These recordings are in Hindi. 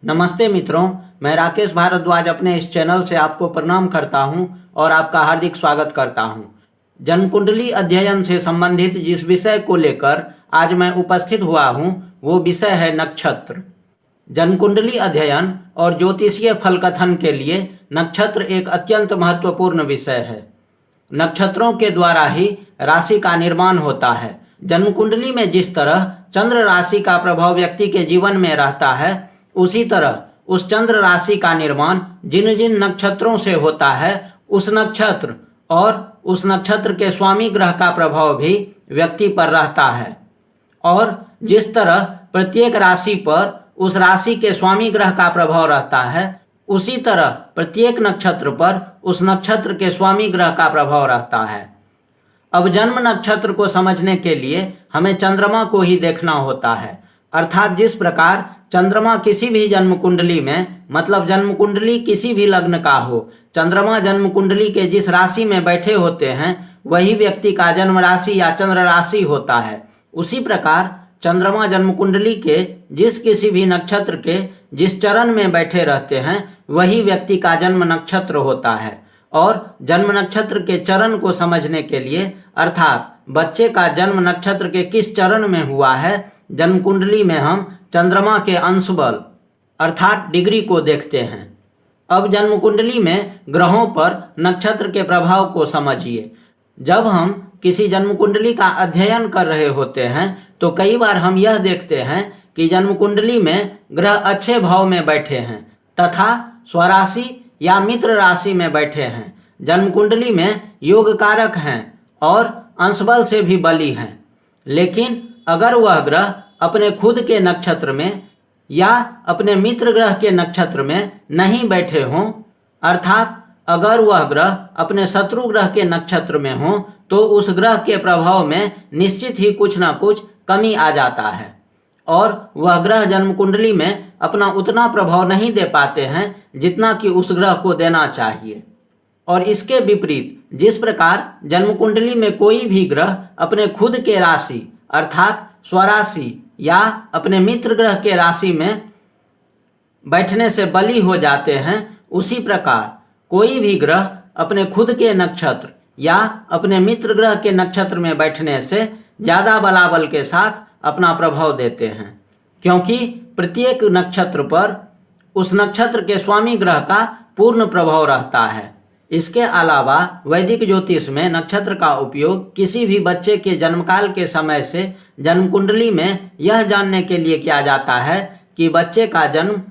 नमस्ते मित्रों, मैं राकेश भारद्वाज अपने इस चैनल से आपको प्रणाम करता हूं और आपका हार्दिक स्वागत करता हूं। जन्म कुंडली अध्ययन से संबंधित जिस विषय को लेकर आज मैं उपस्थित हुआ हूं, वो विषय है नक्षत्र। जन्म कुंडली अध्ययन और ज्योतिषीय फल कथन के लिए नक्षत्र एक अत्यंत महत्वपूर्ण विषय है। नक्षत्रों के द्वारा ही राशि का निर्माण होता है। जन्म कुंडली में जिस तरह चंद्र राशि का प्रभाव व्यक्ति के जीवन में रहता है, उसी तरह उस चंद्र राशि का निर्माण जिन जिन नक्षत्रों से होता है, उस नक्षत्र और उस नक्षत्र के स्वामी ग्रह का प्रभाव भी व्यक्ति पर रहता है। और जिस तरह प्रत्येक राशि पर उस राशि के स्वामी ग्रह का प्रभाव रहता है, उसी तरह प्रत्येक नक्षत्र पर उस नक्षत्र के स्वामी ग्रह का प्रभाव रहता है। अब जन्म नक्षत्र को समझने के लिए हमें चंद्रमा को ही देखना होता है, अर्थात जिस प्रकार चंद्रमा किसी भी जन्म कुंडली में, मतलब जन्म कुंडली किसी भी लग्न का हो, चंद्रमा जन्म कुंडली के जिस राशि में बैठे होते हैं वही व्यक्ति का जन्म राशि या चंद्र राशि होता है। उसी प्रकार चंद्रमा जन्म कुंडली के जिस किसी भी नक्षत्र के जिस चरण में बैठे रहते हैं वही व्यक्ति का जन्म नक्षत्र होता है। और जन्म नक्षत्र के चरण को समझने के लिए, अर्थात बच्चे का जन्म नक्षत्र के किस चरण में हुआ है, जन्म कुंडली में हम चंद्रमा के अंश बल अर्थात डिग्री को देखते हैं। अब जन्म कुंडली में ग्रहों पर नक्षत्र के प्रभाव को समझिए। जब हम किसी जन्म कुंडली का अध्ययन कर रहे होते हैं तो कई बार हम यह देखते हैं कि जन्म कुंडली में ग्रह अच्छे भाव में बैठे हैं तथा स्वराशि या मित्र राशि में बैठे हैं। जन्म कुंडली में योग कारक हैं और अंशबल से भी बली हैं। लेकिन अगर वह ग्रह अपने खुद के नक्षत्र में या अपने मित्र ग्रह के नक्षत्र में नहीं बैठे हों, अर्थात अगर वह ग्रह अपने शत्रु ग्रह के नक्षत्र में हो, तो उस ग्रह के प्रभाव में निश्चित ही कुछ ना कुछ कमी आ जाता है और वह ग्रह जन्म कुंडली में अपना उतना प्रभाव नहीं दे पाते हैं जितना कि उस ग्रह को देना चाहिए। और इसके विपरीत जिस प्रकार जन्म कुंडली में कोई भी ग्रह अपने खुद के राशि अर्थात स्वराशि या अपने मित्र ग्रह के राशि में बैठने से बली हो जाते हैं, उसी प्रकार कोई भी ग्रह अपने खुद के नक्षत्र या अपने मित्र ग्रह के नक्षत्र में बैठने से ज़्यादा बलाबल के साथ अपना प्रभाव देते हैं, क्योंकि प्रत्येक नक्षत्र पर उस नक्षत्र के स्वामी ग्रह का पूर्ण प्रभाव रहता है। इसके अलावा वैदिक ज्योतिष में नक्षत्र का उपयोग किसी भी बच्चे के जन्मकाल के समय से जन्म कुंडली में यह जानने के लिए किया जाता है कि बच्चे का जन्म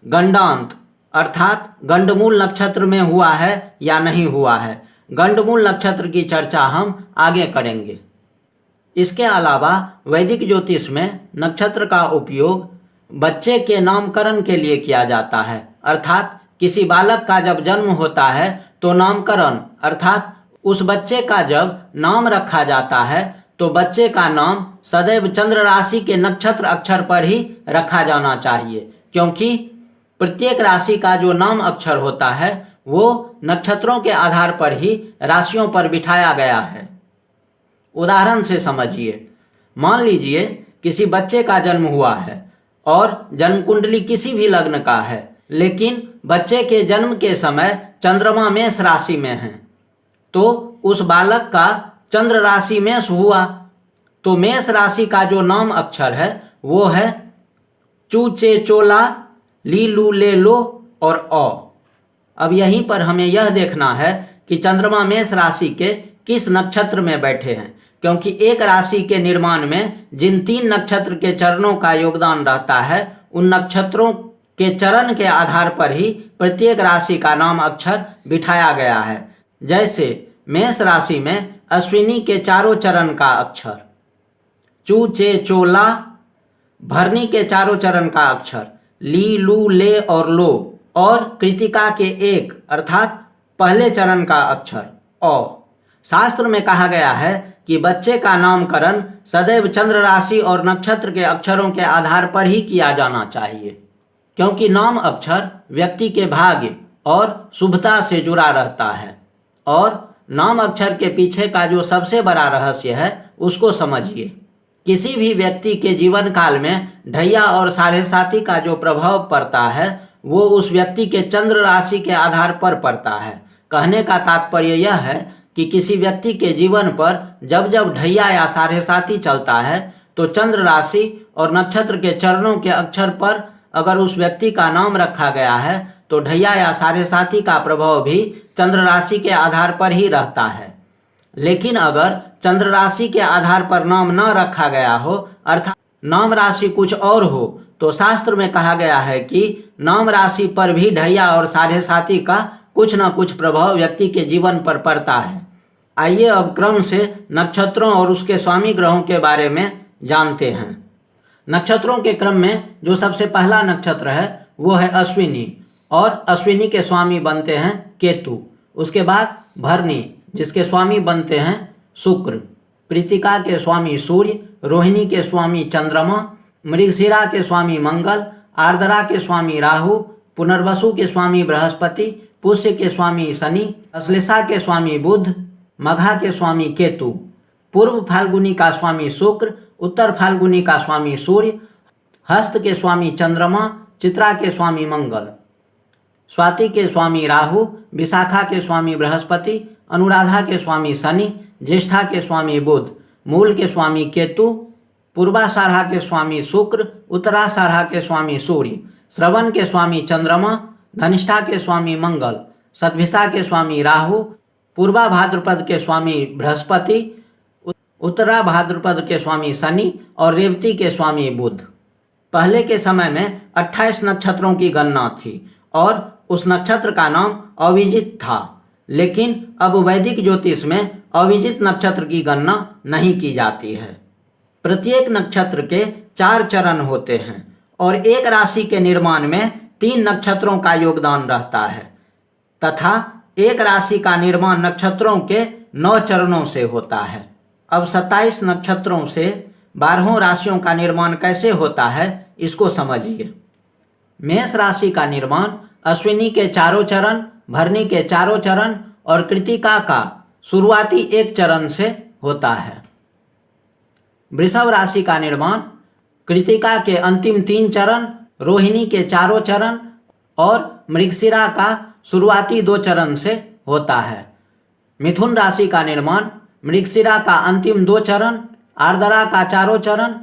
गंडांत अर्थात गंडमूल नक्षत्र में हुआ है या नहीं हुआ है। गंडमूल नक्षत्र की चर्चा हम आगे करेंगे। इसके अलावा वैदिक ज्योतिष में नक्षत्र का उपयोग बच्चे के नामकरण के लिए किया जाता है, अर्थात किसी बालक का जब जन्म होता है तो नामकरण अर्थात उस बच्चे का जब नाम रखा जाता है तो बच्चे का नाम सदैव चंद्र राशि के नक्षत्र अक्षर पर ही रखा जाना चाहिए, क्योंकि प्रत्येक राशि का जो नाम अक्षर होता है वो नक्षत्रों के आधार पर ही राशियों पर बिठाया गया है। उदाहरण से समझिए, मान लीजिए किसी बच्चे का जन्म हुआ है और जन्म कुंडली किसी भी लग्न का है, लेकिन बच्चे के जन्म के समय चंद्रमा मेष राशि में है, तो उस बालक का चंद्र राशि मेष हुआ। तो मेष राशि का जो नाम अक्षर है वो है चू चे चोला ली लू ले लो और औ। अब यहीं पर हमें यह देखना है कि चंद्रमा मेष राशि के किस नक्षत्र में बैठे हैं, क्योंकि एक राशि के निर्माण में जिन 3 नक्षत्र के चरणों का योगदान रहता है, उन नक्षत्रों के चरण के आधार पर ही प्रत्येक राशि का नाम अक्षर बिठाया गया है। जैसे मेष राशि में अश्विनी के चारों चरण का अक्षर चू चे चोला, भरनी के चारों चरण का अक्षर ली लू ले और लो, और कृतिका के एक अर्थात पहले चरण का अक्षर औ। शास्त्र में कहा गया है कि बच्चे का नामकरण सदैव चंद्र राशि और नक्षत्र के अक्षरों के आधार पर ही किया जाना चाहिए, क्योंकि नाम अक्षर व्यक्ति के भाग्य और शुभता से जुड़ा रहता है। और नाम अक्षर के पीछे का जो सबसे बड़ा रहस्य है उसको समझिए। किसी भी व्यक्ति के जीवन काल में ढैया और साढ़े साती का जो प्रभाव पड़ता है वो उस व्यक्ति के चंद्र राशि के आधार पर पड़ता है। कहने का तात्पर्य यह है कि किसी व्यक्ति के जीवन पर जब जब ढैया या साढ़े साती चलता है तो चंद्र राशि और नक्षत्र के चरणों के अक्षर पर अगर उस व्यक्ति का नाम रखा गया है तो ढैया या साढ़े साती का प्रभाव भी चंद्र राशि के आधार पर ही रहता है। लेकिन अगर चंद्र राशि के आधार पर नाम न रखा गया हो अर्थात नाम राशि कुछ और हो तो शास्त्र में कहा गया है कि नाम राशि पर भी ढैया और साढ़े साती का कुछ न कुछ प्रभाव व्यक्ति के जीवन पर पड़ता है। आइए अब क्रम से नक्षत्रों और उसके स्वामी ग्रहों के बारे में जानते हैं। नक्षत्रों के क्रम में जो सबसे पहला नक्षत्र है वो है अश्विनी और अश्विनी के स्वामी बनते हैं केतु। उसके बाद भरणी जिसके स्वामी बनते हैं शुक्र, कृतिका के स्वामी सूर्य, रोहिणी के स्वामी चंद्रमा, मृगशिरा के स्वामी मंगल, आर्द्रा के स्वामी राहु, पुनर्वसु के स्वामी बृहस्पति, पुष्य के स्वामी शनि, अश्लेषा के स्वामी बुध, मघा के स्वामी केतु, पूर्व फाल्गुनी का स्वामी शुक्र, उत्तर फाल्गुनी का स्वामी सूर्य, हस्त के स्वामी चंद्रमा, चित्रा के स्वामी मंगल, स्वाति के स्वामी राहु, विशाखा के स्वामी बृहस्पति, अनुराधा के स्वामी शनि, ज्येष्ठा के स्वामी बुध, मूल के स्वामी केतु, पूर्वाषाढ़ा के स्वामी शुक्र, उत्तराषाढ़ा के स्वामी सूर्य, श्रवण के स्वामी चंद्रमा, धनिष्ठा के स्वामी मंगल, शतभिषा के स्वामी राहु, पूर्वा भाद्रपद के स्वामी बृहस्पति, उत्तरा भाद्रपद के स्वामी शनि और रेवती के स्वामी बुध। पहले के समय में 28 नक्षत्रों की गणना थी और उस नक्षत्र का नाम अविजित था, लेकिन अब वैदिक ज्योतिष में अविजित नक्षत्र की गणना नहीं की जाती है। प्रत्येक नक्षत्र के 4 चरण होते हैं और एक राशि के निर्माण में 3 नक्षत्रों का योगदान रहता है तथा एक राशि का निर्माण नक्षत्रों के 9 चरणों से होता है। अब 27 नक्षत्रों से 12 राशियों का निर्माण कैसे होता है इसको समझिए। मेष राशि का निर्माण अश्विनी के 4 चरण, भरणी के 4 चरण और कृतिका का शुरुआती 1 चरण से होता है। वृषभ राशि का निर्माण कृतिका के अंतिम 3 चरण, रोहिणी के 4 चरण और मृगशिरा का शुरुआती 2 चरण से होता है। मिथुन राशि का निर्माण मृगशिरा का अंतिम 2 चरण, आर्द्रा का 4 चरण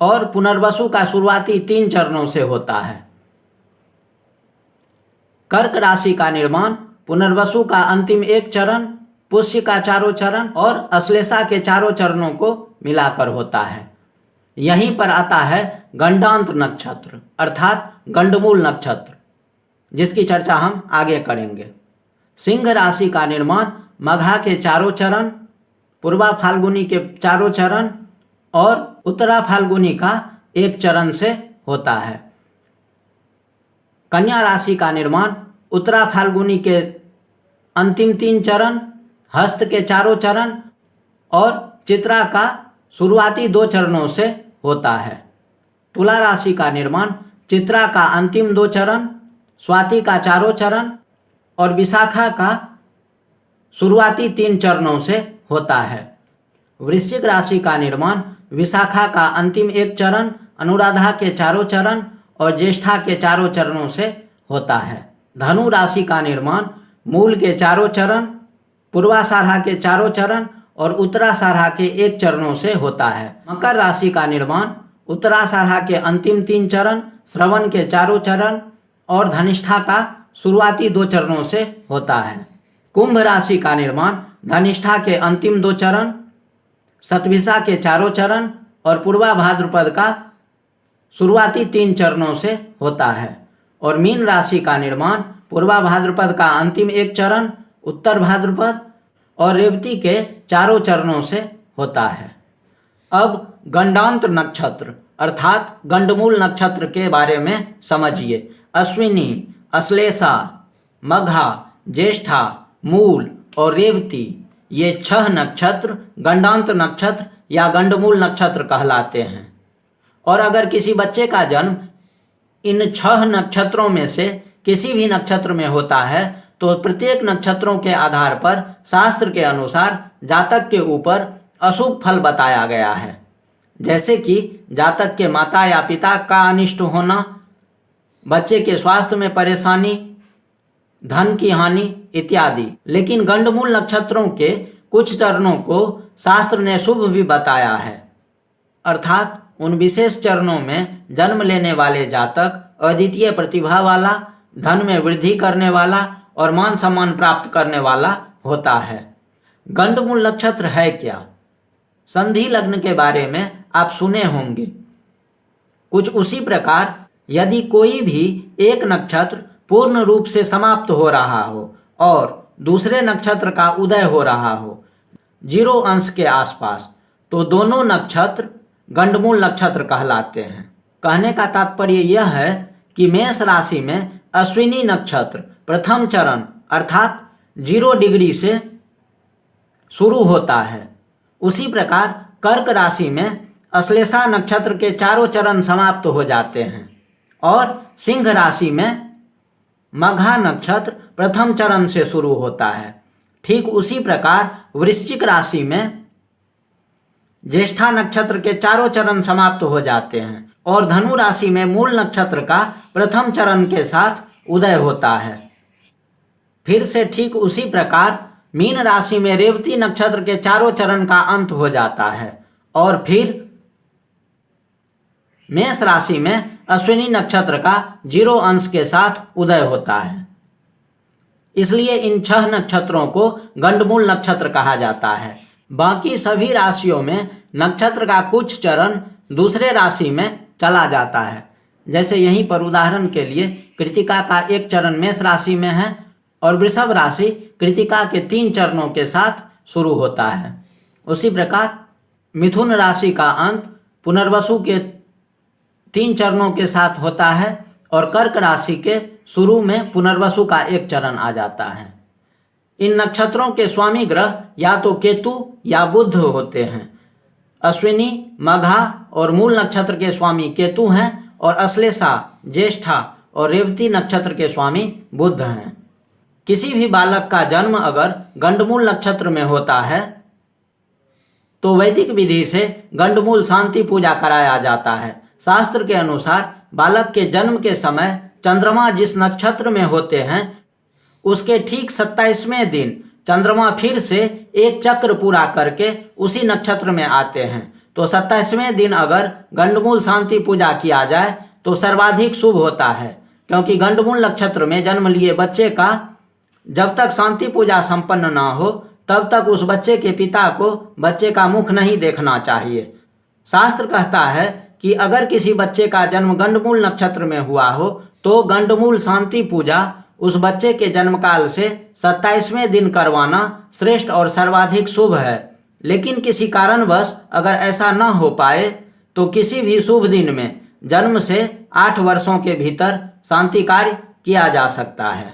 और पुनर्वसु का शुरुआती 3 चरणों से होता है। कर्क राशि का निर्माण पुनर्वसु का अंतिम 1 चरण, पुष्य का 4 चरण और अश्लेषा के 4 चरणों को मिलाकर होता है। यहीं पर आता है गंडांत नक्षत्र अर्थात गंडमूल नक्षत्र, जिसकी चर्चा हम आगे करेंगे। सिंह राशि का निर्माण मघा के 4 चरण, पूर्वा फाल्गुनी के 4 चरण और उत्तरा फाल्गुनी का 1 चरण से होता है। कन्या राशि का निर्माण उत्तरा फाल्गुनी के अंतिम 3 चरण, हस्त के 4 चरण और चित्रा का शुरुआती 2 चरणों से होता है। तुला राशि का निर्माण चित्रा का अंतिम 2 चरण, स्वाति का 4 चरण और विशाखा का शुरुआती 3 चरणों से होता है। वृश्चिक राशि का निर्माण विशाखा का अंतिम 1 चरण, अनुराधा के 4 चरण और ज्येष्ठा के 4 चरणों से होता है। धनु राशि का निर्माण मूल के 4 चरण, पूर्वाषाढ़ा के 4 चरण और उत्तराषाढ़ा के 1 चरणों से होता है। मकर राशि का निर्माण उत्तराषाढ़ा के अंतिम 3 चरण, श्रवण के 4 चरण और धनिष्ठा का शुरुआती 2 चरणों से होता है। कुंभ राशि का निर्माण धनिष्ठा के अंतिम 2 चरण, शतभिषा के 4 चरण और पूर्वा भाद्रपद का शुरुआती 3 चरणों से होता है। और मीन राशि का निर्माण पूर्वा भाद्रपद का अंतिम 1 चरण, उत्तर भाद्रपद और रेवती के 4 चरणों से होता है। अब गंडांत नक्षत्र अर्थात गंडमूल नक्षत्र के बारे में समझिए। अश्विनी, अश्लेषा, मघा, ज्येष्ठा, मूल और रेवती ये 6 नक्षत्र गंडांत नक्षत्र या गंडमूल नक्षत्र कहलाते हैं। और अगर किसी बच्चे का जन्म इन 6 नक्षत्रों में से किसी भी नक्षत्र में होता है तो प्रत्येक नक्षत्रों के आधार पर शास्त्र के अनुसार जातक के ऊपर अशुभ फल बताया गया है। जैसे कि जातक के माता या पिता का अनिष्ट होना, बच्चे के स्वास्थ्य में परेशानी, धन की हानि इत्यादि। लेकिन गंडमूल नक्षत्रों के कुछ चरणों को शास्त्र ने शुभ भी बताया है, अर्थात उन विशेष चरणों में जन्म लेने वाले जातक अद्वितीय प्रतिभा वाला, धन में वृद्धि करने वाला और मान सम्मान प्राप्त करने वाला होता है। गंडमूल नक्षत्र है क्या? संधि लग्न के बारे में आप सुने होंगे। कुछ उसी प्रकार यदि कोई भी एक नक्षत्र पूर्ण रूप से समाप्त हो रहा हो और दूसरे नक्षत्र का उदय हो रहा हो 0 अंश के आसपास, तो दोनों नक्षत्र गंडमूल नक्षत्र कहलाते हैं। कहने का तात्पर्य यह है कि मेष राशि में अश्विनी नक्षत्र प्रथम चरण अर्थात 0 डिग्री से शुरू होता है। उसी प्रकार कर्क राशि में अश्लेषा नक्षत्र के चारों चरण समाप्त हो जाते हैं और सिंह राशि में मघा नक्षत्र प्रथम चरण से शुरू होता है। ठीक उसी प्रकार वृश्चिक राशि में ज्येष्ठा नक्षत्र के चारों चरण समाप्त हो जाते हैं और धनु राशि में मूल नक्षत्र का प्रथम चरण के साथ उदय होता है। फिर से ठीक उसी प्रकार मीन राशि में रेवती नक्षत्र के चारों चरण का अंत हो जाता है और फिर मेष राशि में अश्विनी नक्षत्र का 0 अंश के साथ उदय होता है। इसलिए इन 6 नक्षत्रों को गंडमूल नक्षत्र कहा जाता है। बाकी सभी राशियों में नक्षत्र का कुछ चरण दूसरे राशि में चला जाता है। जैसे यहीं पर उदाहरण के लिए कृतिका का एक चरण मेष राशि में है और वृषभ राशि कृतिका के 3 चरणों के साथ शुरू होता है। उसी प्रकार मिथुन राशि का अंत पुनर्वसु के 3 चरणों के साथ होता है और कर्क राशि के शुरू में पुनर्वसु का एक चरण आ जाता है। इन नक्षत्रों के स्वामी ग्रह या तो केतु या बुध होते हैं। अश्विनी, मघा और मूल नक्षत्र के स्वामी केतु हैं और अश्लेषा, ज्येष्ठा और रेवती नक्षत्र के स्वामी बुध हैं। किसी भी बालक का जन्म अगर गंडमूल नक्षत्र में होता है तो वैदिक विधि से गंडमूल शांति पूजा कराया जाता है। शास्त्र के अनुसार बालक के जन्म के समय चंद्रमा जिस नक्षत्र में होते हैं उसके ठीक 27वें दिन चंद्रमा फिर से एक चक्र पूरा करके उसी नक्षत्र में आते हैं। तो 27वें दिन अगर गंडमूल शांति पूजा किया जाए तो सर्वाधिक शुभ होता है, क्योंकि गंडमूल नक्षत्र में जन्म लिए बच्चे का जब तक शांति पूजा संपन्न ना हो तब तक उस बच्चे के पिता को बच्चे का मुख नहीं देखना चाहिए। शास्त्र कहता है कि अगर किसी बच्चे का जन्म गंडमूल नक्षत्र में हुआ हो तो गंडमूल शांति पूजा उस बच्चे के जन्मकाल से 27वें दिन करवाना श्रेष्ठ और सर्वाधिक शुभ है। लेकिन किसी कारणवश अगर ऐसा न हो पाए तो किसी भी शुभ दिन में जन्म से 8 वर्षों के भीतर शांति कार्य किया जा सकता है।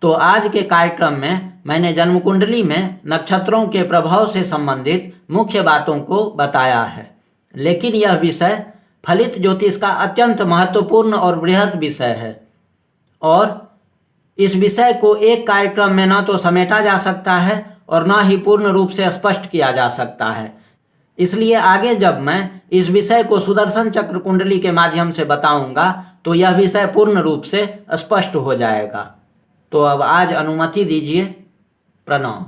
तो आज के कार्यक्रम में मैंने जन्म कुंडली में नक्षत्रों के प्रभाव से संबंधित मुख्य बातों को बताया है। लेकिन यह विषय फलित ज्योतिष का अत्यंत महत्वपूर्ण और बृहद विषय है और इस विषय को एक कार्यक्रम में ना तो समेटा जा सकता है और ना ही पूर्ण रूप से स्पष्ट किया जा सकता है। इसलिए आगे जब मैं इस विषय को सुदर्शन चक्र कुंडली के माध्यम से बताऊंगा तो यह विषय पूर्ण रूप से स्पष्ट हो जाएगा। तो अब आज अनुमति दीजिए। प्रणाम।